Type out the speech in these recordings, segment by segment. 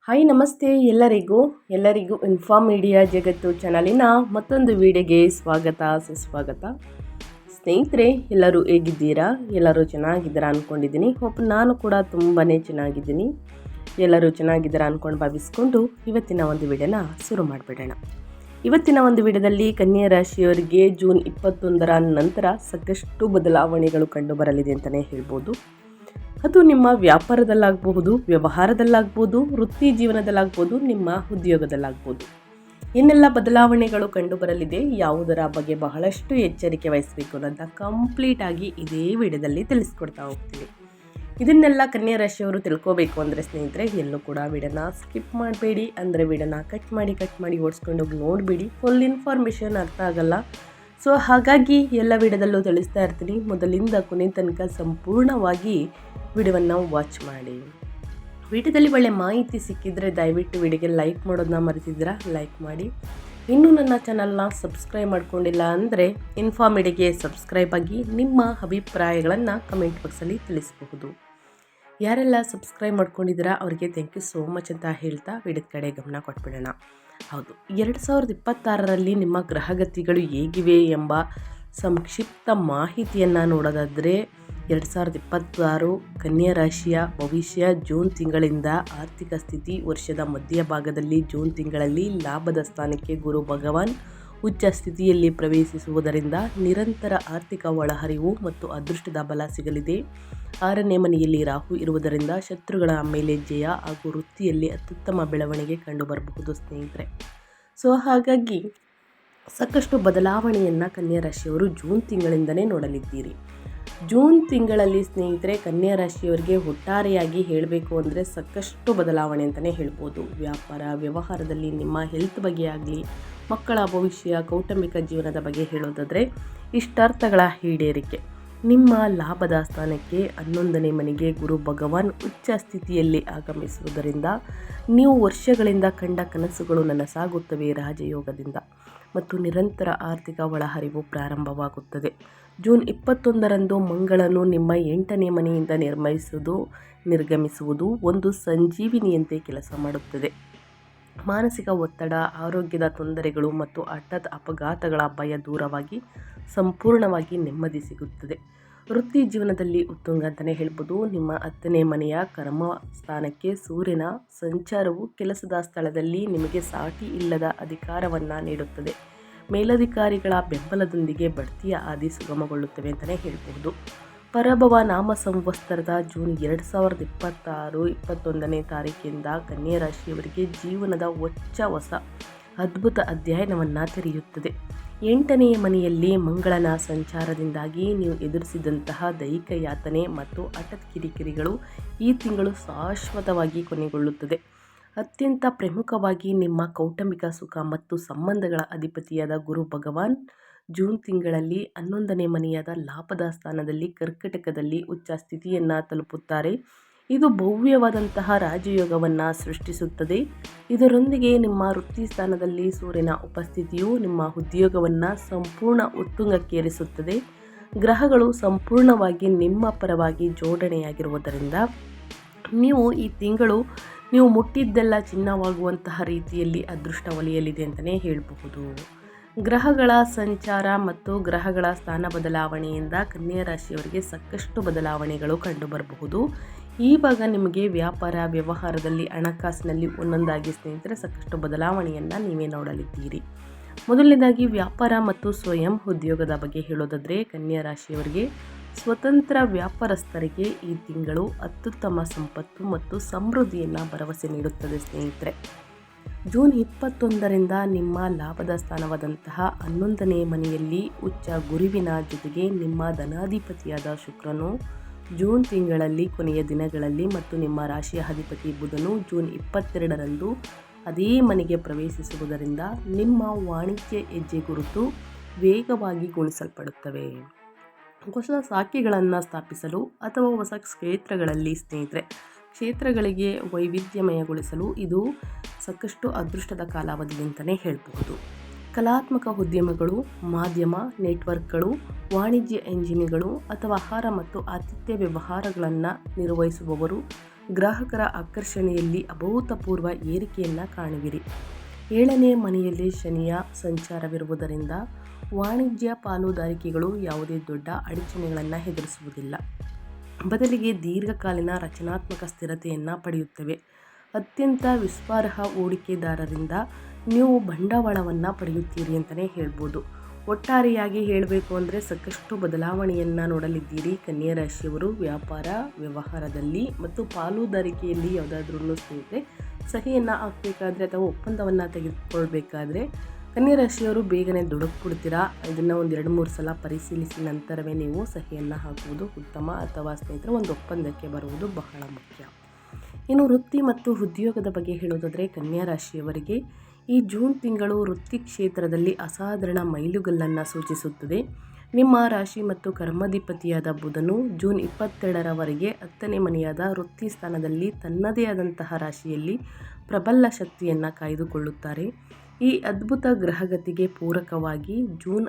Hi ನಮಸ್ತೆ ಎಲ್ಲರಿಗೂ inform media ಜಗತ್ತು ಚಾನಲಿನ ಮತ್ತೊಂದು ವಿಡಿಯೋಗೆ ಸ್ವಾಗತ ಸುಸ್ವಾಗತ. ಸ್ನೇಹಿತರೆ, ಎಲ್ಲರೂ ಹೇಗಿದ್ದೀರಾ? ಎಲ್ಲರೂ ಚೆನ್ನಾಗಿದ್ದೀರಾ ಅಂದ್ಕೊಂಡಿದ್ದೀನಿ. ನಾನು ಕೂಡ ತುಂಬಾ ಚೆನ್ನಾಗಿದ್ದೀನಿ. ಎಲ್ಲರೂ ಚೆನ್ನಾಗಿದ್ದೀರಾ ಅಂದ್ಕೊಂಡು ಭಾವಿಸ್ಕೊಂಡು ಇವತ್ತಿನ ಒಂದು ವಿಡಿಯೋನ ಶುರು ಮಾಡಿಬಿಡೋಣ. ಇವತ್ತಿನ ಒಂದು ವಿಡಿಯೋದಲ್ಲಿ ಕನ್ಯಾ ರಾಶಿಯವರಿಗೆ ಜೂನ್ 21ರ ನಂತರ ಸಾಕಷ್ಟು ಬದಲಾವಣೆಗಳು ಕಂಡು ಬರಲಿದೆ ಅಂತಲೇ ಹೇಳ್ಬೋದು. ಅದು ನಿಮ್ಮ ವ್ಯಾಪಾರದಲ್ಲಾಗಬಹುದು, ವ್ಯವಹಾರದಲ್ಲಾಗ್ಬೋದು, ವೃತ್ತಿ ಜೀವನದಲ್ಲಾಗ್ಬೋದು, ನಿಮ್ಮ ಉದ್ಯೋಗದಲ್ಲಾಗ್ಬೋದು. ಏನೆಲ್ಲ ಬದಲಾವಣೆಗಳು ಕಂಡು ಬರಲಿದೆ, ಯಾವುದರ ಬಗ್ಗೆ ಬಹಳಷ್ಟು ಎಚ್ಚರಿಕೆ ವಹಿಸಬೇಕು ಅನ್ನೋಂಥ ಕಂಪ್ಲೀಟಾಗಿ ಇದೇ ವಿಡಿಯೋದಲ್ಲಿ ತಿಳಿಸ್ಕೊಡ್ತಾ ಹೋಗ್ತೀವಿ. ಇದನ್ನೆಲ್ಲ ಕನ್ಯಾ ರಾಶಿಯವರು ತಿಳ್ಕೋಬೇಕು ಅಂದರೆ ಸ್ನೇಹಿತರೆ, ಎಲ್ಲೂ ಕೂಡ ವಿಡಿಯೋನ ಸ್ಕಿಪ್ ಮಾಡಬೇಡಿ. ಅಂದರೆ ವಿಡಿಯೋನ ಕಟ್ ಮಾಡಿ ಓಡಿಸ್ಕೊಂಡು ಹೋಗಿ ನೋಡಿಬಿಡಿ. ಫುಲ್ ಇನ್ಫಾರ್ಮೇಷನ್ ಅರ್ಥ ಆಗಲ್ಲ. ಸೊ ಹಾಗಾಗಿ ಎಲ್ಲ ವಿಡಿಯೋದಲ್ಲೂ ತಿಳಿಸ್ತಾ ಇರ್ತೀನಿ. ಮೊದಲಿಂದ ಕೊನೆ ತನಕ ಸಂಪೂರ್ಣವಾಗಿ ವಿಡಿಯೋವನ್ನು ವಾಚ್ ಮಾಡಿ. ವಿಡಿಯೋದಲ್ಲಿ ಒಳ್ಳೆ ಮಾಹಿತಿ ಸಿಕ್ಕಿದರೆ ದಯವಿಟ್ಟು ವಿಡಿಯೋಗೆ ಲೈಕ್ ಮಾಡೋದನ್ನ ಮರೆತಿದ್ದೀರಾ, ಲೈಕ್ ಮಾಡಿ. ಇನ್ನೂ ನನ್ನ ಚಾನಲ್ನ ಸಬ್ಸ್ಕ್ರೈಬ್ ಮಾಡ್ಕೊಂಡಿಲ್ಲ ಅಂದರೆ ಇನ್ಫಾರ್ಮ್ ಮೀಡಿಯಾಗೆ ಸಬ್ಸ್ಕ್ರೈಬ್ ಆಗಿ ನಿಮ್ಮ ಅಭಿಪ್ರಾಯಗಳನ್ನು ಕಮೆಂಟ್ ಬಾಕ್ಸಲ್ಲಿ ತಿಳಿಸಬಹುದು. ಯಾರೆಲ್ಲ ಸಬ್ಸ್ಕ್ರೈಬ್ ಮಾಡ್ಕೊಂಡಿದ್ದೀರಾ ಅವರಿಗೆ ಥ್ಯಾಂಕ್ ಯು ಸೋ ಮಚ್ ಅಂತ ಹೇಳ್ತಾ ವಿಡಿಯೋದ ಕಡೆ ಗಮನ ಕೊಟ್ಬಿಡೋಣ. ಹೌದು, 2026ರಲ್ಲಿ ನಿಮ್ಮ ಗ್ರಹಗತಿಗಳು ಹೇಗಿವೆ ಎಂಬ ಸಂಕ್ಷಿಪ್ತ ಮಾಹಿತಿಯನ್ನು ನೋಡೋದಾದರೆ 2026 ಕನ್ಯಾ ರಾಶಿಯ ಭವಿಷ್ಯ ಜೂನ್ ತಿಂಗಳಿಂದ ಆರ್ಥಿಕ ಸ್ಥಿತಿ. ವರ್ಷದ ಮಧ್ಯಭಾಗದಲ್ಲಿ ಜೂನ್ ತಿಂಗಳಲ್ಲಿ ಲಾಭದ ಸ್ಥಾನಕ್ಕೆ ಗುರು ಭಗವಾನ್ ಉಚ್ಚ ಸ್ಥಿತಿಯಲ್ಲಿ ಪ್ರವೇಶಿಸುವುದರಿಂದ ನಿರಂತರ ಆರ್ಥಿಕ ಒಳಹರಿವು ಮತ್ತು ಅದೃಷ್ಟದ ಬಲ ಸಿಗಲಿದೆ. 6ನೇ ಮನೆಯಲ್ಲಿ ರಾಹು ಇರುವುದರಿಂದ ಶತ್ರುಗಳ ಮೇಲೆ ಜಯ ಹಾಗೂ ವೃತ್ತಿಯಲ್ಲಿ ಅತ್ಯುತ್ತಮ ಬೆಳವಣಿಗೆ ಕಂಡುಬರಬಹುದು ಸ್ನೇಹಿತರೆ. ಸೊ ಹಾಗಾಗಿ ಸಾಕಷ್ಟು ಬದಲಾವಣೆಯನ್ನು ಕನ್ಯಾ ರಾಶಿಯವರು ಜೂನ್ ತಿಂಗಳಿಂದಲೇ ನೋಡಲಿದ್ದೀರಿ. ಜೂನ್ ತಿಂಗಳಲ್ಲಿ ಸ್ನೇಹಿತರೆ, ಕನ್ಯಾ ರಾಶಿಯವರಿಗೆ ಒಟ್ಟಾರೆಯಾಗಿ ಹೇಳಬೇಕು ಅಂದರೆ ಸಾಕಷ್ಟು ಬದಲಾವಣೆ ಅಂತಲೇ ಹೇಳ್ಬೋದು. ವ್ಯಾಪಾರ ವ್ಯವಹಾರದಲ್ಲಿ ನಿಮ್ಮ ಹೆಲ್ತ್ ಬಗ್ಗೆ ಆಗಲಿ, ಮಕ್ಕಳ ಭವಿಷ್ಯ, ಕೌಟುಂಬಿಕ ಜೀವನದ ಬಗ್ಗೆ ಹೇಳೋದಾದರೆ ಇಷ್ಟಾರ್ಥಗಳ ಈಡೇರಿಕೆ. ನಿಮ್ಮ ಲಾಭದ ಸ್ಥಾನಕ್ಕೆ 11ನೇ ಮನೆಗೆ ಗುರು ಭಗವಾನ್ ಉಚ್ಚ ಸ್ಥಿತಿಯಲ್ಲಿ ಆಗಮಿಸುವುದರಿಂದ ನೀವು ವರ್ಷಗಳಿಂದ ಕಂಡ ಕನಸುಗಳು ನನಸಾಗುತ್ತವೆ ರಾಜಯೋಗದಿಂದ ಮತ್ತು ನಿರಂತರ ಆರ್ಥಿಕ ಒಳಹರಿವು ಪ್ರಾರಂಭವಾಗುತ್ತದೆ. ಜೂನ್ 21ರಂದು ಮಂಗಳನು ನಿಮ್ಮ 8ನೇ ಮನೆಯಿಂದ ನಿರ್ಗಮಿಸುವುದು ಒಂದು ಸಂಜೀವಿನಿಯಂತೆ ಕೆಲಸ ಮಾಡುತ್ತದೆ. ಮಾನಸಿಕ ಒತ್ತಡ, ಆರೋಗ್ಯದ ತೊಂದರೆಗಳು ಮತ್ತು ಹಠಾತ್ ಅಪಘಾತಗಳ ಭಯ ದೂರವಾಗಿ ಸಂಪೂರ್ಣವಾಗಿ ನೆಮ್ಮದಿ ಸಿಗುತ್ತದೆ. ವೃತ್ತಿ ಜೀವನದಲ್ಲಿ ಉತ್ತುಂಗ ಅಂತಲೇ ಹೇಳ್ಬೋದು. ನಿಮ್ಮ 10ನೇ ಮನೆಯ ಕರ್ಮ ಸ್ಥಾನಕ್ಕೆ ಸೂರ್ಯನ ಸಂಚಾರವು ಕೆಲಸದ ಸ್ಥಳದಲ್ಲಿ ನಿಮಗೆ ಸಾಟಿ ಇಲ್ಲದ ಅಧಿಕಾರವನ್ನು ನೀಡುತ್ತದೆ. ಮೇಲಧಿಕಾರಿಗಳ ಬೆಂಬಲದೊಂದಿಗೆ ಬಡ್ತಿಯ ಹಾದಿ ಸುಗಮಗೊಳ್ಳುತ್ತವೆ ಅಂತಲೇ ಹೇಳ್ಬೋದು. ಪರಭವ ನಾಮ ಸಂವತ್ಸರದ ಜೂನ್ 2026 21ನೇ ತಾರೀಕಿಂದ ಕನ್ಯಾ ರಾಶಿಯವರಿಗೆ ಜೀವನದ ಹೊಸ ಅದ್ಭುತ ಅಧ್ಯಯನವನ್ನು ತೆರೆಯುತ್ತದೆ. 8ನೇ ಮನೆಯಲ್ಲಿ ಮಂಗಳನ ಸಂಚಾರದಿಂದಾಗಿ ನೀವು ಎದುರಿಸಿದಂತಹ ದೈಹಿಕ ಯಾತನೆ ಮತ್ತು ಹಠಾತ್ ಕಿರಿಕಿರಿಗಳು ಈ ತಿಂಗಳು ಶಾಶ್ವತವಾಗಿ ಕೊನೆಗೊಳ್ಳುತ್ತದೆ. ಅತ್ಯಂತ ಪ್ರಮುಖವಾಗಿ ನಿಮ್ಮ ಕೌಟುಂಬಿಕ ಸುಖ ಮತ್ತು ಸಂಬಂಧಗಳ ಅಧಿಪತಿಯಾದ ಗುರು ಭಗವಾನ್ ಜೂನ್ ತಿಂಗಳಲ್ಲಿ 11ನೇ ಮನೆಯಾದ ಲಾಭದ ಸ್ಥಾನದಲ್ಲಿ ಕರ್ಕಟಕದಲ್ಲಿ ಉಚ್ಚ ಸ್ಥಿತಿಯನ್ನು ತಲುಪುತ್ತಾರೆ. ಇದು ಭವ್ಯವಾದಂತಹ ರಾಜಯೋಗವನ್ನು ಸೃಷ್ಟಿಸುತ್ತದೆ. ಇದರೊಂದಿಗೆ ನಿಮ್ಮ ವೃತ್ತಿ ಸ್ಥಾನದಲ್ಲಿ ಸೂರ್ಯನ ಉಪಸ್ಥಿತಿಯು ನಿಮ್ಮ ಉದ್ಯೋಗವನ್ನು ಸಂಪೂರ್ಣ ಉತ್ತುಂಗಕ್ಕೇರಿಸುತ್ತದೆ. ಗ್ರಹಗಳು ಸಂಪೂರ್ಣವಾಗಿ ನಿಮ್ಮ ಪರವಾಗಿ ಜೋಡಣೆಯಾಗಿರುವುದರಿಂದ ನೀವು ಈ ತಿಂಗಳು ನೀವು ಮುಟ್ಟಿದ್ದೆಲ್ಲ ಚಿನ್ನವಾಗುವಂತಹ ರೀತಿಯಲ್ಲಿ ಅದೃಷ್ಟ ಒಲಿಯಲಿದೆ ಅಂತಲೇ ಹೇಳಬಹುದು. ಗ್ರಹಗಳ ಸಂಚಾರ ಮತ್ತು ಗ್ರಹಗಳ ಸ್ಥಾನ ಬದಲಾವಣೆಯಿಂದ ಕನ್ಯಾ ರಾಶಿಯವರಿಗೆ ಸಾಕಷ್ಟು ಬದಲಾವಣೆಗಳು ಕಂಡುಬರಬಹುದು. ಈ ಭಾಗ ನಿಮಗೆ ವ್ಯಾಪಾರ ವ್ಯವಹಾರದಲ್ಲಿ ಹಣಕಾಸಿನಲ್ಲಿ ಒಂದೊಂದಾಗಿ ಸ್ನೇಹಿತರೆ ಸಾಕಷ್ಟು ಬದಲಾವಣೆಯನ್ನು ನೀವೇ ನೋಡಲಿದ್ದೀರಿ. ಮೊದಲನೇದಾಗಿ ವ್ಯಾಪಾರ ಮತ್ತು ಸ್ವಯಂ ಉದ್ಯೋಗದ ಬಗ್ಗೆ ಹೇಳೋದಾದರೆ ಕನ್ಯಾ ರಾಶಿಯವರಿಗೆ ಸ್ವತಂತ್ರ ವ್ಯಾಪಾರಸ್ಥರಿಗೆ ಈ ತಿಂಗಳು ಅತ್ಯುತ್ತಮ ಸಂಪತ್ತು ಮತ್ತು ಸಮೃದ್ಧಿಯನ್ನು ಭರವಸೆ ನೀಡುತ್ತದೆ ಸ್ನೇಹಿತರೆ. ಜೂನ್ 21ರಿಂದ ನಿಮ್ಮ ಲಾಭದ ಸ್ಥಾನವಾದಂತಹ 11ನೇ ಮನೆಯಲ್ಲಿ ಉಚ್ಚ ಗುರುವಿನ ಜೊತೆಗೆ ನಿಮ್ಮ ಧನಾಧಿಪತಿಯಾದ ಶುಕ್ರನು ಜೂನ್ ತಿಂಗಳಲ್ಲಿ ಕೊನೆಯ ದಿನಗಳಲ್ಲಿ ಮತ್ತು ನಿಮ್ಮ ರಾಶಿಯ ಅಧಿಪತಿ ಬುಧನು ಜೂನ್ 22ರಂದು ಅದೇ ಮನೆಗೆ ಪ್ರವೇಶಿಸುವುದರಿಂದ ನಿಮ್ಮ ವಾಣಿಜ್ಯ ಹೆಜ್ಜೆ ಗುರುತು ವೇಗವಾಗಿ ಗುಣಿಸಲ್ಪಡುತ್ತವೆ. ಹೊಸ ಶಾಖೆಗಳನ್ನು ಸ್ಥಾಪಿಸಲು ಅಥವಾ ಹೊಸ ಕ್ಷೇತ್ರಗಳಿಗೆ ವೈವಿಧ್ಯಮಯಗೊಳಿಸಲು ಇದು ಸಾಕಷ್ಟು ಅದೃಷ್ಟದ ಕಾಲಾವಧಿ ಅಂತಲೇ ಹೇಳಬಹುದು. ಕಲಾತ್ಮಕ ಉದ್ಯಮಗಳು, ಮಾಧ್ಯಮ ನೆಟ್ವರ್ಕ್ಗಳು, ವಾಣಿಜ್ಯ ಎಂಜಿನ್ಗಳು ಅಥವಾ ಆಹಾರ ಮತ್ತು ಆತಿಥ್ಯ ವ್ಯವಹಾರಗಳನ್ನು ನಿರ್ವಹಿಸುವವರು ಗ್ರಾಹಕರ ಆಕರ್ಷಣೆಯಲ್ಲಿ ಅಭೂತಪೂರ್ವ ಏರಿಕೆಯನ್ನು ಕಾಣುವಿರಿ. 7ನೇ ಮನೆಯಲ್ಲಿ ಶನಿಯ ಸಂಚಾರವಿರುವುದರಿಂದ ವಾಣಿಜ್ಯ ಪಾಲುದಾರಿಕೆಗಳು ಯಾವುದೇ ದೊಡ್ಡ ಅಡಚಣೆಗಳನ್ನು ಎದುರಿಸುವುದಿಲ್ಲ. ಬದಲಿಗೆ ದೀರ್ಘಕಾಲೀನ ರಚನಾತ್ಮಕ ಸ್ಥಿರತೆಯನ್ನು ಪಡೆಯುತ್ತವೆ. ಅತ್ಯಂತ ವಿಶ್ವಾಸಾರ್ಹ ಹೂಡಿಕೆದಾರರಿಂದ ನೀವು ಬಂಡವಾಳವನ್ನು ಪಡೆಯುತ್ತೀರಿ ಅಂತಲೇ ಹೇಳ್ಬೋದು. ಒಟ್ಟಾರೆಯಾಗಿ ಹೇಳಬೇಕು ಅಂದರೆ ಸಾಕಷ್ಟು ಬದಲಾವಣೆಯನ್ನು ನೋಡಲಿದ್ದೀರಿ ಕನ್ಯಾ ರಾಶಿಯವರು. ವ್ಯಾಪಾರ ವ್ಯವಹಾರದಲ್ಲಿ ಮತ್ತು ಪಾಲುದಾರಿಕೆಯಲ್ಲಿ ಯಾವುದಾದ್ರೂ ಸ್ನೇಹಿತರೆ ಸಹಿಯನ್ನು ಹಾಕಬೇಕಾದ್ರೆ ಅಥವಾ ಒಪ್ಪಂದವನ್ನು ತೆಗೆದುಕೊಳ್ಬೇಕಾದ್ರೆ ಕನ್ಯಾ ರಾಶಿಯವರು ಬೇಗನೆ ದುಡುಕ್ಬಿಡ್ತೀರಾ. ಇದನ್ನು ಒಂದು 2-3 ಸಲ ಪರಿಶೀಲಿಸಿ ನಂತರವೇ ನೀವು ಸಹಿಯನ್ನು ಹಾಕುವುದು ಉತ್ತಮ. ಅಥವಾ ಸ್ನೇಹಿತರೆ ಒಂದು ಒಪ್ಪಂದಕ್ಕೆ ಬರುವುದು ಬಹಳ ಮುಖ್ಯ. ಇನ್ನು ವೃತ್ತಿ ಮತ್ತು ಉದ್ಯೋಗದ ಬಗ್ಗೆ ಹೇಳೋದಾದರೆ ಕನ್ಯಾ ರಾಶಿಯವರಿಗೆ ಈ ಜೂನ್ ತಿಂಗಳು ವೃತ್ತಿ ಕ್ಷೇತ್ರದಲ್ಲಿ ಅಸಾಧಾರಣ ಮೈಲುಗಲ್ಲನ್ನು ಸೂಚಿಸುತ್ತದೆ. ನಿಮ್ಮ ರಾಶಿ ಮತ್ತು ಕರ್ಮಾಧಿಪತಿಯಾದ ಬುಧನು ಜೂನ್ 22ರವರೆಗೆ 10ನೇ ಮನೆಯಾದ ವೃತ್ತಿ ಸ್ಥಾನದಲ್ಲಿ ತನ್ನದೇ ಆದಂತಹ ರಾಶಿಯಲ್ಲಿ ಪ್ರಬಲ ಶಕ್ತಿಯನ್ನು ಕಾಯ್ದುಕೊಳ್ಳುತ್ತಾರೆ. ಈ ಅದ್ಭುತ ಗ್ರಹಗತಿಗೆ ಪೂರಕವಾಗಿ ಜೂನ್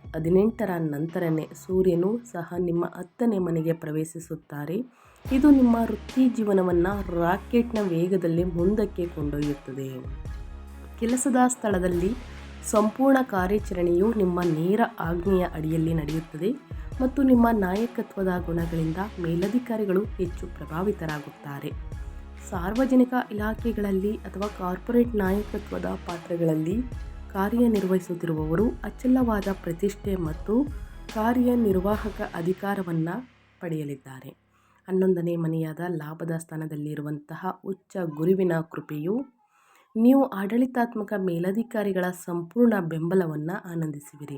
18ರ ನಂತರನೇ ಸೂರ್ಯನು ಸಹ ನಿಮ್ಮ 10ನೇ ಮನೆಗೆ ಪ್ರವೇಶಿಸುತ್ತಾರೆ. ಇದು ನಿಮ್ಮ ವೃತ್ತಿ ಜೀವನವನ್ನು ರಾಕೆಟ್ನ ವೇಗದಲ್ಲಿ ಮುಂದಕ್ಕೆ ಕೊಂಡೊಯ್ಯುತ್ತದೆ. ಕೆಲಸದ ಸ್ಥಳದಲ್ಲಿ ಸಂಪೂರ್ಣ ಕಾರ್ಯಾಚರಣೆಯು ನಿಮ್ಮ ನೇರ ಆಜ್ಞೆಯ ಅಡಿಯಲ್ಲಿ ನಡೆಯುತ್ತದೆ ಮತ್ತು ನಿಮ್ಮ ನಾಯಕತ್ವದ ಗುಣಗಳಿಂದ ಮೇಲಧಿಕಾರಿಗಳು ಹೆಚ್ಚು ಪ್ರಭಾವಿತರಾಗುತ್ತಾರೆ. ಸಾರ್ವಜನಿಕ ಇಲಾಖೆಗಳಲ್ಲಿ ಅಥವಾ ಕಾರ್ಪೊರೇಟ್ ನಾಯಕತ್ವದ ಪಾತ್ರಗಳಲ್ಲಿ ಕಾರ್ಯನಿರ್ವಹಿಸುತ್ತಿರುವವರು ಅಚಲವಾದ ಪ್ರತಿಷ್ಠೆ ಮತ್ತು ಕಾರ್ಯನಿರ್ವಾಹಕ ಅಧಿಕಾರವನ್ನು ಪಡೆಯಲಿದ್ದಾರೆ. 11ನೇ ಮನೆಯಾದ ಲಾಭದ ಸ್ಥಾನದಲ್ಲಿರುವಂತಹ ಉಚ್ಚ ಗುರುವಿನ ಕೃಪೆಯು ನೀವು ಆಡಳಿತಾತ್ಮಕ ಮೇಲಧಿಕಾರಿಗಳ ಸಂಪೂರ್ಣ ಬೆಂಬಲವನ್ನು ಆನಂದಿಸುವಿರಿ.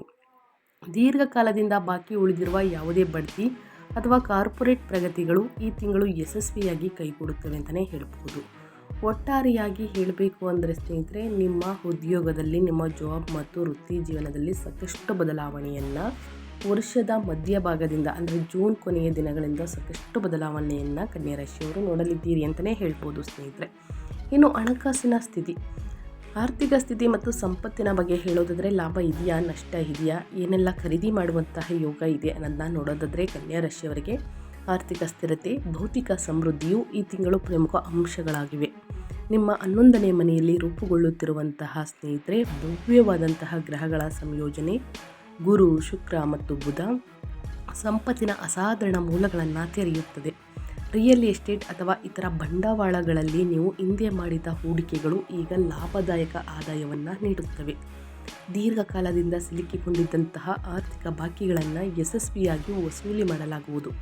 ದೀರ್ಘಕಾಲದಿಂದ ಬಾಕಿ ಉಳಿದಿರುವ ಯಾವುದೇ ಬಡ್ತಿ ಅಥವಾ ಕಾರ್ಪೊರೇಟ್ ಪ್ರಗತಿಗಳು ಈ ತಿಂಗಳು ಯಶಸ್ವಿಯಾಗಿ ಕೈಗೂಡುತ್ತವೆ ಅಂತಲೇ ಹೇಳ್ಬೋದು. ಒಟ್ಟಾರೆಯಾಗಿ ಹೇಳಬೇಕು ಅಂದರೆ ಸ್ನೇಹಿತರೆ ನಿಮ್ಮ ಉದ್ಯೋಗದಲ್ಲಿ ನಿಮ್ಮ ಜಾಬ್ ಮತ್ತು ವೃತ್ತಿ ಜೀವನದಲ್ಲಿ ಸಾಕಷ್ಟು ಬದಲಾವಣೆಯನ್ನು ವರ್ಷದ ಮಧ್ಯಭಾಗದಿಂದ ಅಂದರೆ ಜೂನ್ ಕೊನೆಯ ದಿನಗಳಿಂದ ಸಾಕಷ್ಟು ಬದಲಾವಣೆಯನ್ನು ಕನ್ಯಾ ರಾಶಿಯವರು ನೋಡಲಿದ್ದೀರಿ ಅಂತಲೇ ಹೇಳ್ಬೋದು ಸ್ನೇಹಿತರೆ. ಇನ್ನು ಹಣಕಾಸಿನ ಸ್ಥಿತಿ, ಆರ್ಥಿಕ ಸ್ಥಿತಿ ಮತ್ತು ಸಂಪತ್ತಿನ ಬಗ್ಗೆ ಹೇಳೋದಾದರೆ ಲಾಭ ಇದೆಯಾ, ನಷ್ಟ ಇದೆಯಾ, ಏನೆಲ್ಲ ಖರೀದಿ ಮಾಡುವಂತಹ ಯೋಗ ಇದೆ ಅನ್ನೋದನ್ನ ನೋಡೋದಾದರೆ ಕನ್ಯಾ ರಾಶಿಯವರಿಗೆ ಆರ್ಥಿಕ ಸ್ಥಿರತೆ, ಭೌತಿಕ ಸಮೃದ್ಧಿಯು ಈ ತಿಂಗಳು ಪ್ರಮುಖ ಅಂಶಗಳಾಗಿವೆ. ನಿಮ್ಮ 11ನೇ ಮನೆಯಲ್ಲಿ ರೂಪುಗೊಳ್ಳುತ್ತಿರುವಂತಹ ಸ್ನೇಹಿತರೆ ಭವ್ಯವಾದಂತಹ ಗ್ರಹಗಳ ಸಂಯೋಜನೆ ಗುರು, ಶುಕ್ರ ಮತ್ತು ಬುಧ ಸಂಪತ್ತಿನ ಅಸಾಧಾರಣ ಮೂಲಗಳನ್ನು ತೆರೆಯುತ್ತದೆ. ರಿಯಲ್ ಎಸ್ಟೇಟ್ ಅಥವಾ ಇತರ ಬಂಡವಾಳಗಳಲ್ಲಿ ನೀವು ಹಿಂದೆ ಮಾಡಿದ ಹೂಡಿಕೆಗಳು ಈಗ ಲಾಭದಾಯಕ ಆದಾಯವನ್ನು ನೀಡುತ್ತವೆ. ದೀರ್ಘಕಾಲದಿಂದ ಸಿಲುಕಿಕೊಂಡಿದ್ದಂತಹ ಆರ್ಥಿಕ ಬಾಕಿಗಳನ್ನು ಯಶಸ್ವಿಯಾಗಿ ವಸೂಲಿ ಮಾಡಲಾಗುವುದು.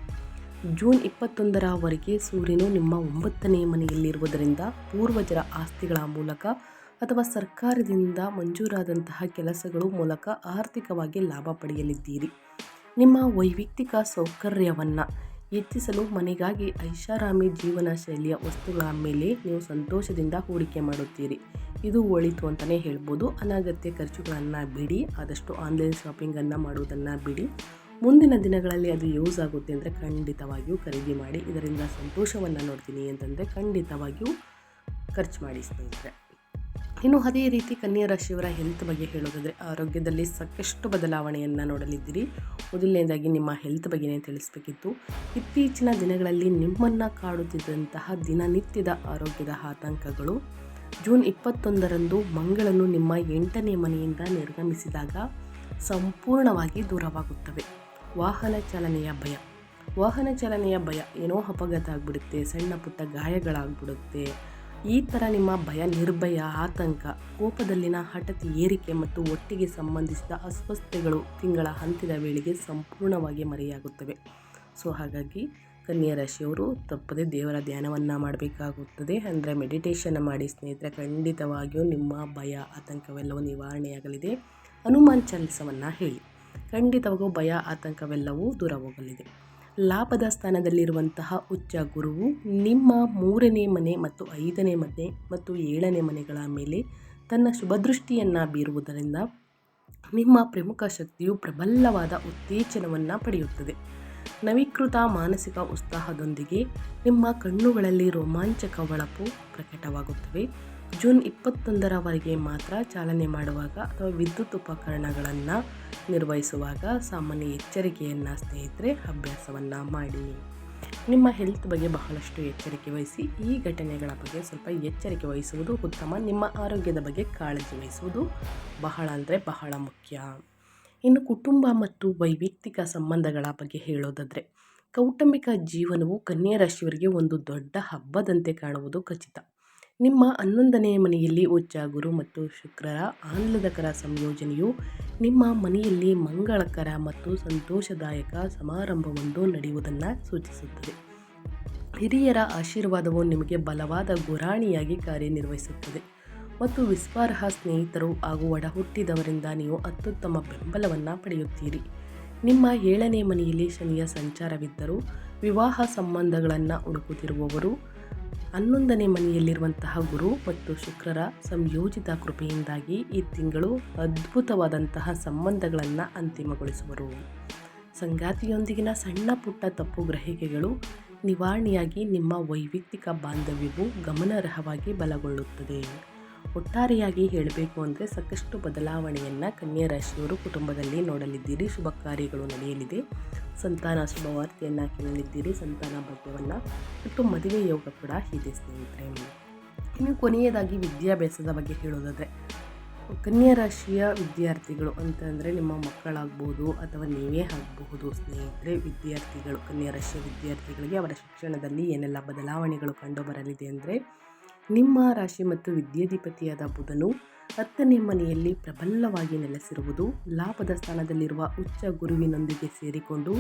ಜೂನ್ 21ರವರೆಗೆ ಸೂರ್ಯನು ನಿಮ್ಮ 9ನೇ ಮನೆಯಲ್ಲಿರುವುದರಿಂದ ಪೂರ್ವಜರ ಆಸ್ತಿಗಳ ಮೂಲಕ ಅಥವಾ ಸರ್ಕಾರದಿಂದ ಮಂಜೂರಾದಂತಹ ಕೆಲಸಗಳು ಮೂಲಕ ಆರ್ಥಿಕವಾಗಿ ಲಾಭ ಪಡೆಯಲಿದ್ದೀರಿ. ನಿಮ್ಮ ವೈಯಕ್ತಿಕ ಸೌಕರ್ಯವನ್ನು ಹೆಚ್ಚಿಸಲು ಮನೆಗಾಗಿ ಐಷಾರಾಮಿ ಜೀವನ ಶೈಲಿಯ ವಸ್ತುಗಳ ಮೇಲೆ ನೀವು ಸಂತೋಷದಿಂದ ಹೂಡಿಕೆ ಮಾಡುತ್ತೀರಿ. ಇದು ಒಳಿತು ಅಂತಲೇ ಹೇಳ್ಬೋದು. ಅನಗತ್ಯ ಖರ್ಚುಗಳನ್ನು ಬಿಡಿ, ಆದಷ್ಟು ಆನ್ಲೈನ್ ಶಾಪಿಂಗನ್ನು ಮಾಡುವುದನ್ನು ಬಿಡಿ. ಮುಂದಿನ ದಿನಗಳಲ್ಲಿ ಅದು ಯೂಸ್ ಆಗುತ್ತೆ ಅಂದರೆ ಖಂಡಿತವಾಗಿಯೂ ಖರೀದಿ ಮಾಡಿ. ಇದರಿಂದ ಸಂತೋಷವನ್ನು ನೋಡ್ತೀನಿ ಅಂತಂದರೆ ಖಂಡಿತವಾಗಿಯೂ ಖರ್ಚು ಮಾಡಿ ಸ್ನೇಹಿತರೆ. ಇನ್ನು ಅದೇ ರೀತಿ ಕನ್ಯಾ ರಾಶಿಯವರ ಹೆಲ್ತ್ ಬಗ್ಗೆ ಹೇಳೋದಾದರೆ ಆರೋಗ್ಯದಲ್ಲಿ ಸಾಕಷ್ಟು ಬದಲಾವಣೆಯನ್ನು ನೋಡಲಿದ್ದೀರಿ. ಮೊದಲನೇದಾಗಿ ನಿಮ್ಮ ಹೆಲ್ತ್ ಬಗ್ಗೆನೇ ತಿಳಿಸಬೇಕಿತ್ತು. ಇತ್ತೀಚಿನ ದಿನಗಳಲ್ಲಿ ನಿಮ್ಮನ್ನು ಕಾಡುತ್ತಿದ್ದಂತಹ ದಿನನಿತ್ಯದ ಆರೋಗ್ಯದ ಆತಂಕಗಳು ಜೂನ್ 21ರಂದು ಮಂಗಳನು ನಿಮ್ಮ 8ನೇ ಮನೆಯಿಂದ ನಿರ್ಗಮಿಸಿದಾಗ ಸಂಪೂರ್ಣವಾಗಿ ದೂರವಾಗುತ್ತವೆ. ವಾಹನ ಚಾಲನೆಯ ಭಯ ಏನೋ ಅಪಘಾತ ಆಗಿಬಿಡುತ್ತೆ, ಸಣ್ಣ ಪುಟ್ಟ ಗಾಯಗಳಾಗ್ಬಿಡುತ್ತೆ. ಈ ಥರ ನಿಮ್ಮ ಭಯ, ನಿರ್ಭಯ, ಆತಂಕ, ಕೋಪದಲ್ಲಿನ ಹಠಾತ್ ಏರಿಕೆ ಮತ್ತು ಒಟ್ಟಿಗೆ ಸಂಬಂಧಿಸಿದ ಅಸ್ವಸ್ಥತೆಗಳು ತಿಂಗಳ ಅಂತ್ಯದ ವೇಳೆಗೆ ಸಂಪೂರ್ಣವಾಗಿ ಮರೆಯಾಗುತ್ತವೆ. ಸೊ ಹಾಗಾಗಿ ಕನ್ಯಾ ರಾಶಿಯವರು ತಪ್ಪದೆ ದೇವರ ಧ್ಯಾನವನ್ನು ಮಾಡಬೇಕಾಗುತ್ತದೆ. ಅಂದರೆ ಮೆಡಿಟೇಷನ್ ಮಾಡಿ ಸ್ನೇಹಿತರೆ, ಖಂಡಿತವಾಗಿಯೂ ನಿಮ್ಮ ಭಯ, ಆತಂಕವೆಲ್ಲವೂ ನಿವಾರಣೆಯಾಗಲಿದೆ. ಹನುಮಾನ್ ಚಾಲಿಸವನ್ನು ಹೇಳಿ, ಖಂಡಿತವಾಗೂ ಭಯ, ಆತಂಕವೆಲ್ಲವೂ ದೂರ ಹೋಗಲಿದೆ. ಲಾಭದ ಸ್ಥಾನದಲ್ಲಿರುವಂತಹ ಉಚ್ಚ ಗುರುವು ನಿಮ್ಮ 3ನೇ ಮನೆ ಮತ್ತು 5ನೇ ಮನೆ ಮತ್ತು 7ನೇ ಮನೆಗಳ ಮೇಲೆ ತನ್ನ ಶುಭದೃಷ್ಟಿಯನ್ನು ಬೀರುವುದರಿಂದ ನಿಮ್ಮ ಪ್ರಮುಖ ಶಕ್ತಿಯು ಪ್ರಬಲವಾದ ಉತ್ತೇಜನವನ್ನು ಪಡೆಯುತ್ತದೆ. ನವೀಕೃತ ಮಾನಸಿಕ ಉತ್ಸಾಹದೊಂದಿಗೆ ನಿಮ್ಮ ಕಣ್ಣುಗಳಲ್ಲಿ ರೋಮಾಂಚಕ ಹೊಳಪು ಪ್ರಕಟವಾಗುತ್ತವೆ. ಜೂನ್ 21ರವರೆಗೆ ಮಾತ್ರ ಚಾಲನೆ ಮಾಡುವಾಗ ಅಥವಾ ವಿದ್ಯುತ್ ಉಪಕರಣಗಳನ್ನು ನಿರ್ವಹಿಸುವಾಗ ಸಾಮಾನ್ಯ ಎಚ್ಚರಿಕೆಯನ್ನು ಸ್ನೇಹಿತರೆ ಅಭ್ಯಾಸವನ್ನು ಮಾಡಿ. ನಿಮ್ಮ ಹೆಲ್ತ್ ಬಗ್ಗೆ ಬಹಳಷ್ಟು ಎಚ್ಚರಿಕೆ ವಹಿಸಿ. ಈ ಘಟನೆಗಳ ಬಗ್ಗೆ ಸ್ವಲ್ಪ ಎಚ್ಚರಿಕೆ ವಹಿಸುವುದು ಉತ್ತಮ. ನಿಮ್ಮ ಆರೋಗ್ಯದ ಬಗ್ಗೆ ಕಾಳಜಿ ವಹಿಸುವುದು ಬಹಳ ಮುಖ್ಯ. ಇನ್ನು ಕುಟುಂಬ ಮತ್ತು ವೈಯಕ್ತಿಕ ಸಂಬಂಧಗಳ ಬಗ್ಗೆ ಹೇಳೋದಾದರೆ, ಕೌಟುಂಬಿಕ ಜೀವನವು ಕನ್ಯಾ ರಾಶಿಯವರಿಗೆ ಒಂದು ದೊಡ್ಡ ಹಬ್ಬದಂತೆ ಕಾಣುವುದು ಖಚಿತ. ನಿಮ್ಮ 11ನೇ ಮನೆಯಲ್ಲಿ ಉಚ್ಚ ಗುರು ಮತ್ತು ಶುಕ್ರರ ಆಹ್ಲಾದಕರ ಸಂಯೋಜನೆಯು ನಿಮ್ಮ ಮನೆಯಲ್ಲಿ ಮಂಗಳಕರ ಮತ್ತು ಸಂತೋಷದಾಯಕ ಸಮಾರಂಭವೊಂದು ನಡೆಯುವುದನ್ನು ಸೂಚಿಸುತ್ತದೆ. ಹಿರಿಯರ ಆಶೀರ್ವಾದವು ನಿಮಗೆ ಬಲವಾದ ಗುರಾಣಿಯಾಗಿ ಕಾರ್ಯನಿರ್ವಹಿಸುತ್ತದೆ ಮತ್ತು ವಿಶ್ವಾಸಾರ್ಹ ಸ್ನೇಹಿತರು ಹಾಗೂ ಒಡಹುಟ್ಟಿದವರಿಂದ ನೀವು ಅತ್ಯುತ್ತಮ ಬೆಂಬಲವನ್ನು ಪಡೆಯುತ್ತೀರಿ. ನಿಮ್ಮ 7ನೇ ಮನೆಯಲ್ಲಿ ಶನಿಯ ಸಂಚಾರವಿದ್ದರೂ ವಿವಾಹ ಸಂಬಂಧಗಳನ್ನು ಹುಡುಕುತ್ತಿರುವವರು 11ನೇ ಮನೆಯಲ್ಲಿರುವಂತಹ ಗುರು ಮತ್ತು ಶುಕ್ರರ ಸಂಯೋಜಿತ ಕೃಪೆಯಿಂದಾಗಿ ಈ ತಿಂಗಳು ಅದ್ಭುತವಾದಂತಹ ಸಂಬಂಧಗಳನ್ನು ಅಂತಿಮಗೊಳಿಸುವರು. ಸಂಗಾತಿಯೊಂದಿಗಿನ ಸಣ್ಣ ಪುಟ್ಟ ತಪ್ಪು ಗ್ರಹಿಕೆಗಳು ನಿವಾರಣೆಯಾಗಿ ನಿಮ್ಮ ವೈಯಕ್ತಿಕ ಬಾಂಧವ್ಯವು ಗಮನಾರ್ಹವಾಗಿ ಬಲಗೊಳ್ಳುತ್ತದೆ. ಒಟ್ಟಾರೆಯಾಗಿ ಹೇಳಬೇಕು ಅಂದರೆ ಸಾಕಷ್ಟು ಬದಲಾವಣೆಯನ್ನು ಕನ್ಯಾ ರಾಶಿಯವರು ಕುಟುಂಬದಲ್ಲಿ ನೋಡಲಿದ್ದೀರಿ. ಶುಭ ಕಾರ್ಯಗಳು ನಡೆಯಲಿದೆ. ಸಂತಾನ ಶುಭವಾರ್ತೆಯನ್ನು ಕೇಳಲಿದ್ದೀರಿ. ಸಂತಾನ ಭಾಗ್ಯವನ್ನು ಮತ್ತು ಮದುವೆ ಯೋಗ ಕೂಡ ಇದೆ ಸ್ನೇಹಿತರೆ. ಇನ್ನು ಕೊನೆಯದಾಗಿ ವಿದ್ಯಾಭ್ಯಾಸದ ಬಗ್ಗೆ ಹೇಳೋದಾದರೆ, ಕನ್ಯಾ ರಾಶಿಯ ವಿದ್ಯಾರ್ಥಿಗಳು ಅಂತಂದರೆ ನಿಮ್ಮ ಮಕ್ಕಳಾಗ್ಬೋದು ಅಥವಾ ನೀವೇ ಆಗಬಹುದು ಸ್ನೇಹಿತರೆ. ವಿದ್ಯಾರ್ಥಿಗಳು, ಕನ್ಯಾ ರಾಶಿಯ ವಿದ್ಯಾರ್ಥಿಗಳಿಗೆ ಅವರ ಶಿಕ್ಷಣದಲ್ಲಿ ಏನೆಲ್ಲ ಬದಲಾವಣೆಗಳು ಕಂಡುಬರಲಿದೆ ಅಂದರೆ, ನಿಮ್ಮ ರಾಶಿ ಮತ್ತು ವಿದ್ಯಾಧಿಪತಿಯಾದ ಬುಧನು 10ನೇ ಮನೆಯಲ್ಲಿ ಪ್ರಬಲವಾಗಿ ನೆಲೆಸಿರುವುದು ಲಾಭದ ಸ್ಥಾನದಲ್ಲಿರುವ ಉಚ್ಚ ಗುರುವಿನೊಂದಿಗೆ ಸೇರಿಕೊಂಡು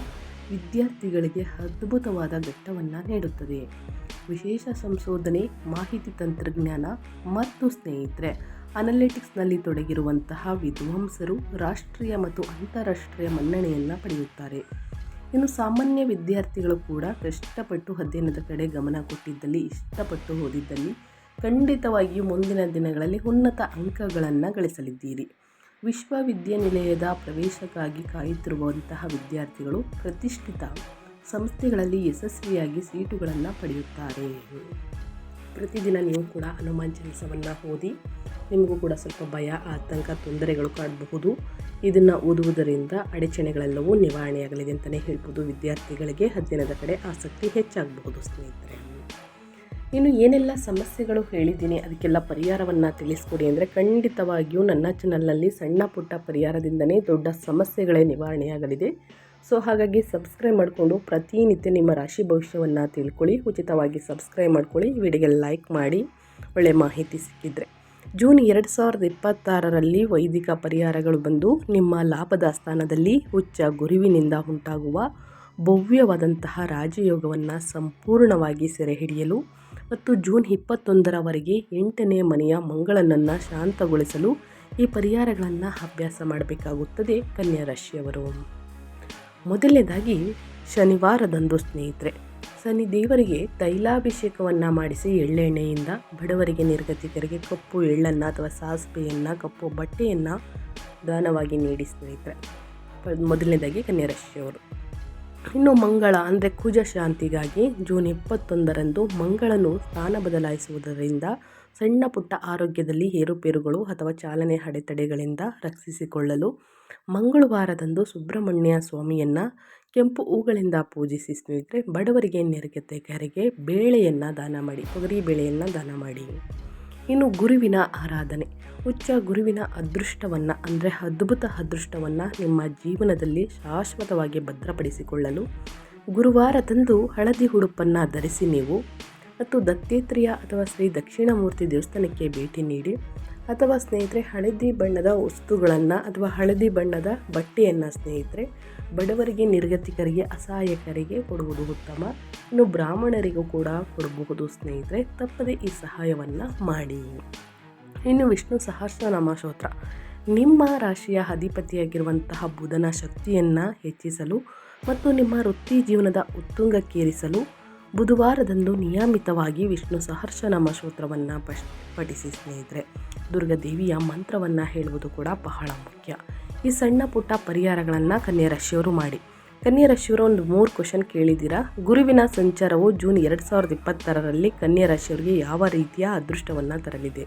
ವಿದ್ಯಾರ್ಥಿಗಳಿಗೆ ಅದ್ಭುತವಾದ ಘಟ್ಟವನ್ನು ನೀಡುತ್ತದೆ. ವಿಶೇಷ ಸಂಶೋಧನೆ, ಮಾಹಿತಿ ತಂತ್ರಜ್ಞಾನ ಮತ್ತು ಸ್ನೇಹಿತರೆ ಅನಲಿಟಿಕ್ಸ್ನಲ್ಲಿ ತೊಡಗಿರುವಂತಹ ವಿದ್ವಾಂಸರು ರಾಷ್ಟ್ರೀಯ ಮತ್ತು ಅಂತಾರಾಷ್ಟ್ರೀಯ ಮನ್ನಣೆಯನ್ನು ಪಡೆಯುತ್ತಾರೆ. ಇನ್ನು ಸಾಮಾನ್ಯ ವಿದ್ಯಾರ್ಥಿಗಳು ಕೂಡ ಕಷ್ಟಪಟ್ಟು ಅಧ್ಯಯನದ ಕಡೆ ಗಮನ ಕೊಟ್ಟಿದ್ದಲ್ಲಿ, ಇಷ್ಟಪಟ್ಟು ಓದಿದ್ದಲ್ಲಿ ಖಂಡಿತವಾಗಿಯೂ ಮುಂದಿನ ದಿನಗಳಲ್ಲಿ ಉನ್ನತ ಅಂಕಗಳನ್ನು ಗಳಿಸಲಿದ್ದೀರಿ. ವಿಶ್ವವಿದ್ಯಾನಿಲಯದ ಪ್ರವೇಶಕ್ಕಾಗಿ ಕಾಯುತ್ತಿರುವಂತಹ ವಿದ್ಯಾರ್ಥಿಗಳು ಪ್ರತಿಷ್ಠಿತ ಸಂಸ್ಥೆಗಳಲ್ಲಿ ಯಶಸ್ವಿಯಾಗಿ ಸೀಟುಗಳನ್ನು ಪಡೆಯುತ್ತಾರೆ. ಪ್ರತಿದಿನ ನೀವು ಕೂಡ ಹನುಮಾನ್ ಚಾಲಿಸವನ್ನು ಓದಿ. ನಿಮಗೂ ಕೂಡ ಸ್ವಲ್ಪ ಭಯ, ಆತಂಕ, ತೊಂದರೆಗಳು ಕಾಡಬಹುದು. ಇದನ್ನು ಓದುವುದರಿಂದ ಅಡಚಣೆಗಳೆಲ್ಲವೂ ನಿವಾರಣೆಯಾಗಲಿದೆ ಅಂತಲೇ ಹೇಳ್ಬೋದು. ವಿದ್ಯಾರ್ಥಿಗಳಿಗೆ ಅಧ್ಯಯನದ ಕಡೆ ಆಸಕ್ತಿ ಹೆಚ್ಚಾಗಬಹುದು ಸ್ನೇಹಿತರೆ. ಇನ್ನು ಏನೆಲ್ಲ ಸಮಸ್ಯೆಗಳು ಹೇಳಿದ್ದೀನಿ ಅದಕ್ಕೆಲ್ಲ ಪರಿಹಾರವನ್ನು ತಿಳಿಸ್ಕೊಡಿ ಅಂದರೆ, ಖಂಡಿತವಾಗಿಯೂ ನನ್ನ ಚಾನಲ್ನಲ್ಲಿ ಸಣ್ಣ ಪುಟ್ಟ ಪರಿಹಾರದಿಂದನೇ ದೊಡ್ಡ ಸಮಸ್ಯೆಗಳೇ ನಿವಾರಣೆಯಾಗಲಿದೆ. ಸೊ ಹಾಗಾಗಿ ಸಬ್ಸ್ಕ್ರೈಬ್ ಮಾಡಿಕೊಂಡು ಪ್ರತಿನಿತ್ಯ ನಿಮ್ಮ ರಾಶಿ ಭವಿಷ್ಯವನ್ನು ತಿಳ್ಕೊಳ್ಳಿ. ಉಚಿತವಾಗಿ ಸಬ್ಸ್ಕ್ರೈಬ್ ಮಾಡ್ಕೊಳ್ಳಿ. ವಿಡಿಯೋಗೆ ಲೈಕ್ ಮಾಡಿ. ಒಳ್ಳೆಯ ಮಾಹಿತಿ ಸಿಕ್ಕಿದರೆ ಜೂನ್ 2026ರಲ್ಲಿ ವೈದಿಕ ಪರಿಹಾರಗಳು ಬಂದು ನಿಮ್ಮ ಲಾಭದ ಸ್ಥಾನದಲ್ಲಿ ಉಚ್ಚ ಗುರುವಿನಿಂದ ಉಂಟಾಗುವ ಭವ್ಯವಾದಂತಹ ರಾಜಯೋಗವನ್ನು ಸಂಪೂರ್ಣವಾಗಿ ಸೆರೆ ಹಿಡಿಯಲು ಮತ್ತು ಜೂನ್ 21ರವರೆಗೆ 8ನೇ ಮನೆಯ ಮಂಗಳನನ್ನು ಶಾಂತಗೊಳಿಸಲು ಈ ಪರಿಹಾರಗಳನ್ನು ಅಭ್ಯಾಸ ಮಾಡಬೇಕಾಗುತ್ತದೆ ಕನ್ಯಾ ರಾಶಿಯವರು. ಮೊದಲನೇದಾಗಿ ಶನಿವಾರದಂದು ಸ್ನೇಹಿತರೆ ಶನಿ ದೇವರಿಗೆ ತೈಲಾಭಿಷೇಕವನ್ನು ಮಾಡಿಸಿ ಎಳ್ಳೆಣ್ಣೆಯಿಂದ ಬಡವರಿಗೆ, ನಿರ್ಗತಿಕರಿಗೆ ಕಪ್ಪು ಎಳ್ಳನ್ನು ಅಥವಾ ಸಾಸಿವೆಯನ್ನು, ಕಪ್ಪು ಬಟ್ಟೆಯನ್ನು ದಾನವಾಗಿ ನೀಡಿ ಸ್ನೇಹಿತರೆ. ಮೊದಲನೇದಾಗಿ ಕನ್ಯಾ ರಾಶಿಯವರು. ಇನ್ನು ಮಂಗಳ ಅಂದರೆ ಕುಜ ಶಾಂತಿಗಾಗಿ ಜೂನ್ 21ರಂದು ಮಂಗಳನು ಸ್ಥಾನ ಬದಲಾಯಿಸುವುದರಿಂದ ಸಣ್ಣ ಪುಟ್ಟ ಆರೋಗ್ಯದಲ್ಲಿ ಏರುಪೇರುಗಳು ಅಥವಾ ಚಾಲನೆ ಅಡೆತಡೆಗಳಿಂದ ರಕ್ಷಿಸಿಕೊಳ್ಳಲು ಮಂಗಳವಾರದಂದು ಸುಬ್ರಹ್ಮಣ್ಯ ಸ್ವಾಮಿಯನ್ನು ಕೆಂಪು ಹೂಗಳಿಂದ ಪೂಜಿಸಿ ಸ್ನೇಹಿತರೆ. ಬಡವರಿಗೆ, ನಿರ್ಗತಿಕರಿಗೆ ಬೇಳೆಯನ್ನು ದಾನ ಮಾಡಿ, ತೊಗರಿ ಬೇಳೆಯನ್ನು ದಾನ ಮಾಡಿ. ಇನ್ನು ಗುರುವಿನ ಆರಾಧನೆ, ಉಚ್ಚ ಗುರುವಿನ ಅದೃಷ್ಟವನ್ನು ಅಂದರೆ ಅದ್ಭುತ ಅದೃಷ್ಟವನ್ನು ನಿಮ್ಮ ಜೀವನದಲ್ಲಿ ಶಾಶ್ವತವಾಗಿ ಭದ್ರಪಡಿಸಿಕೊಳ್ಳಲು ಗುರುವಾರದಂದು ಹಳದಿ ಉಡುಪನ್ನು ಧರಿಸಿ ನೀವು ಮತ್ತು ದತ್ತಾತ್ರೇಯ ಅಥವಾ ಶ್ರೀ ದಕ್ಷಿಣಾಮೂರ್ತಿ ದೇವಸ್ಥಾನಕ್ಕೆ ಭೇಟಿ ನೀಡಿ. ಅಥವಾ ಸ್ನೇಹಿತರೆ ಹಳದಿ ಬಣ್ಣದ ವಸ್ತುಗಳನ್ನು ಅಥವಾ ಹಳದಿ ಬಣ್ಣದ ಬಟ್ಟೆಯನ್ನು ಸ್ನೇಹಿತರೆ ಬಡವರಿಗೆ, ನಿರ್ಗತಿಕರಿಗೆ, ಅಸಹಾಯಕರಿಗೆ ಕೊಡುವುದು ಉತ್ತಮ. ಇನ್ನು ಬ್ರಾಹ್ಮಣರಿಗೂ ಕೂಡ ಕೊಡಬಹುದು ಸ್ನೇಹಿತರೆ. ತಪ್ಪದೆ ಈ ಸಹಾಯವನ್ನು ಮಾಡಿ. ಇನ್ನು ವಿಷ್ಣು ಸಹಸ್ರನಾಮ ಸ್ತೋತ್ರ ನಿಮ್ಮ ರಾಶಿಯ ಅಧಿಪತಿಯಾಗಿರುವಂತಹ ಬುಧನ ಶಕ್ತಿಯನ್ನು ಹೆಚ್ಚಿಸಲು ಮತ್ತು ನಿಮ್ಮ ವೃತ್ತಿ ಜೀವನದ ಉತ್ತುಂಗಕ್ಕೇರಿಸಲು ಬುಧವಾರದಂದು ನಿಯಮಿತವಾಗಿ ವಿಷ್ಣು ಸಹಸ್ರನಾಮ ಸ್ತೋತ್ರವನ್ನು ಪಠಿಸಿ ಸ್ನೇಹಿತರೆ. ದುರ್ಗಾದೇವಿಯ ಮಂತ್ರವನ್ನು ಹೇಳುವುದು ಕೂಡ ಬಹಳ ಮುಖ್ಯ. ಈ ಸಣ್ಣ ಪುಟ್ಟ ಪರಿಹಾರಗಳನ್ನು ಕನ್ಯಾ ರಾಶಿಯವರು ಮಾಡಿ. ಕನ್ಯಾ ರಾಶಿಯವರು ಒಂದು 3 ಕ್ವೆಶ್ಚನ್ ಕೇಳಿದ್ದೀರಾ. ಗುರುವಿನ ಸಂಚಾರವು ಜೂನ್ 2026ರಲ್ಲಿ ಕನ್ಯಾ ರಾಶಿಯವರಿಗೆ ಯಾವ ರೀತಿಯ ಅದೃಷ್ಟವನ್ನು ತರಲಿದೆ?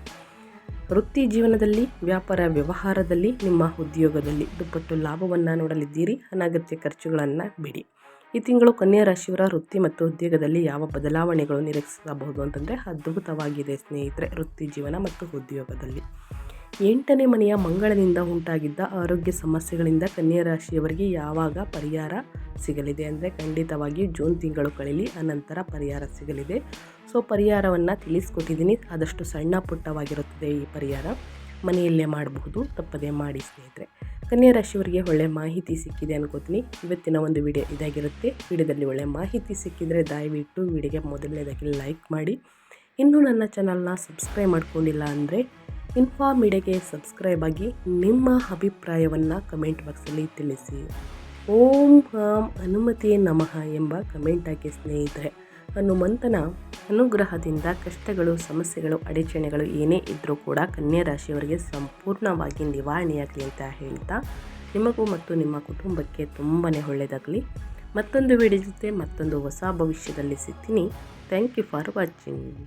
ವೃತ್ತಿ ಜೀವನದಲ್ಲಿ, ವ್ಯಾಪಾರ ವ್ಯವಹಾರದಲ್ಲಿ, ನಿಮ್ಮ ಉದ್ಯೋಗದಲ್ಲಿ ದುಪ್ಪಟ್ಟು ಲಾಭವನ್ನು ನೋಡಲಿದ್ದೀರಿ. ಅನಗತ್ಯ ಖರ್ಚುಗಳನ್ನು ಬಿಡಿ. ಈ ತಿಂಗಳು ಕನ್ಯಾ ರಾಶಿಯವರ ವೃತ್ತಿ ಮತ್ತು ಉದ್ಯೋಗದಲ್ಲಿ ಯಾವ ಬದಲಾವಣೆಗಳು ನಿರೀಕ್ಷಿಸಬಹುದು ಅಂತಂದರೆ ಅದ್ಭುತವಾಗಿದೆ ಸ್ನೇಹಿತರೆ. ವೃತ್ತಿ ಜೀವನ ಮತ್ತು ಉದ್ಯೋಗದಲ್ಲಿ 8ನೇ ಮನೆಯ ಮಂಗಳನಿಂದ ಉಂಟಾಗಿದ್ದ ಆರೋಗ್ಯ ಸಮಸ್ಯೆಗಳಿಂದ ಕನ್ಯಾ ರಾಶಿಯವರಿಗೆ ಯಾವಾಗ ಪರಿಹಾರ ಸಿಗಲಿದೆ ಅಂದರೆ ಖಂಡಿತವಾಗಿ ಜೂನ್ ತಿಂಗಳು ಕಳೀಲಿ, ಆನಂತರ ಪರಿಹಾರ ಸಿಗಲಿದೆ. ಸೊ ಪರಿಹಾರವನ್ನು ತಿಳಿಸ್ಕೊಟ್ಟಿದ್ದೀನಿ. ಆದಷ್ಟು ಸಣ್ಣ ಪುಟ್ಟವಾಗಿರುತ್ತದೆ ಈ ಪರಿಹಾರ, ಮನೆಯಲ್ಲೇ ಮಾಡಬಹುದು, ತಪ್ಪದೇ ಮಾಡಿ ಸ್ನೇಹಿತರೆ. ಕನ್ಯಾ ರಾಶಿಯವರಿಗೆ ಒಳ್ಳೆ ಮಾಹಿತಿ ಸಿಕ್ಕಿದೆ ಅನ್ಕೋತೀನಿ. ಇವತ್ತಿನ ಒಂದು ವಿಡಿಯೋ ಇದಾಗಿರುತ್ತೆ. ವಿಡಿಯೋದಲ್ಲಿ ಒಳ್ಳೆ ಮಾಹಿತಿ ಸಿಕ್ಕಿದರೆ ದಯವಿಟ್ಟು ವಿಡಿಯೋಗೆ ಮೊದಲನೇದಾಗಿ ಲೈಕ್ ಮಾಡಿ. ಇನ್ನೂ ನನ್ನ ಚಾನಲ್ನ ಸಬ್ಸ್ಕ್ರೈಬ್ ಮಾಡ್ಕೊಂಡಿಲ್ಲ ಅಂದರೆ ಇನ್ಫಾ ಮೀಡಿಯಾಗೆ ಸಬ್ಸ್ಕ್ರೈಬ್ ಆಗಿ ನಿಮ್ಮ ಅಭಿಪ್ರಾಯವನ್ನು ಕಮೆಂಟ್ ಬಾಕ್ಸಲ್ಲಿ ತಿಳಿಸಿ. ಓಂ ಹಾಂ ಹನುಮತಿ ನಮಃ ಎಂಬ ಕಮೆಂಟ್ ಹಾಕಿ ಸ್ನೇಹಿತರೆ. ಹನುಮಂತನ ಅನುಗ್ರಹದಿಂದ ಕಷ್ಟಗಳು, ಸಮಸ್ಯೆಗಳು, ಅಡಚಣೆಗಳು ಏನೇ ಇದ್ದರೂ ಕೂಡ ಕನ್ಯಾ ರಾಶಿಯವರಿಗೆ ಸಂಪೂರ್ಣವಾಗಿ ನಿವಾರಣೆಯಾಗಲಿ ಅಂತ ಹೇಳ್ತಾ ನಿಮಗೂ ಮತ್ತು ನಿಮ್ಮ ಕುಟುಂಬಕ್ಕೆ ತುಂಬಾ ಒಳ್ಳೆಯದಾಗಲಿ. ಮತ್ತೊಂದು ವಿಡಿಯೋ ಜೊತೆ ಮತ್ತೊಂದು ಹೊಸ ಭವಿಷ್ಯದಲ್ಲಿ ಸಿಗ್ತೀನಿ. Thank you for watching.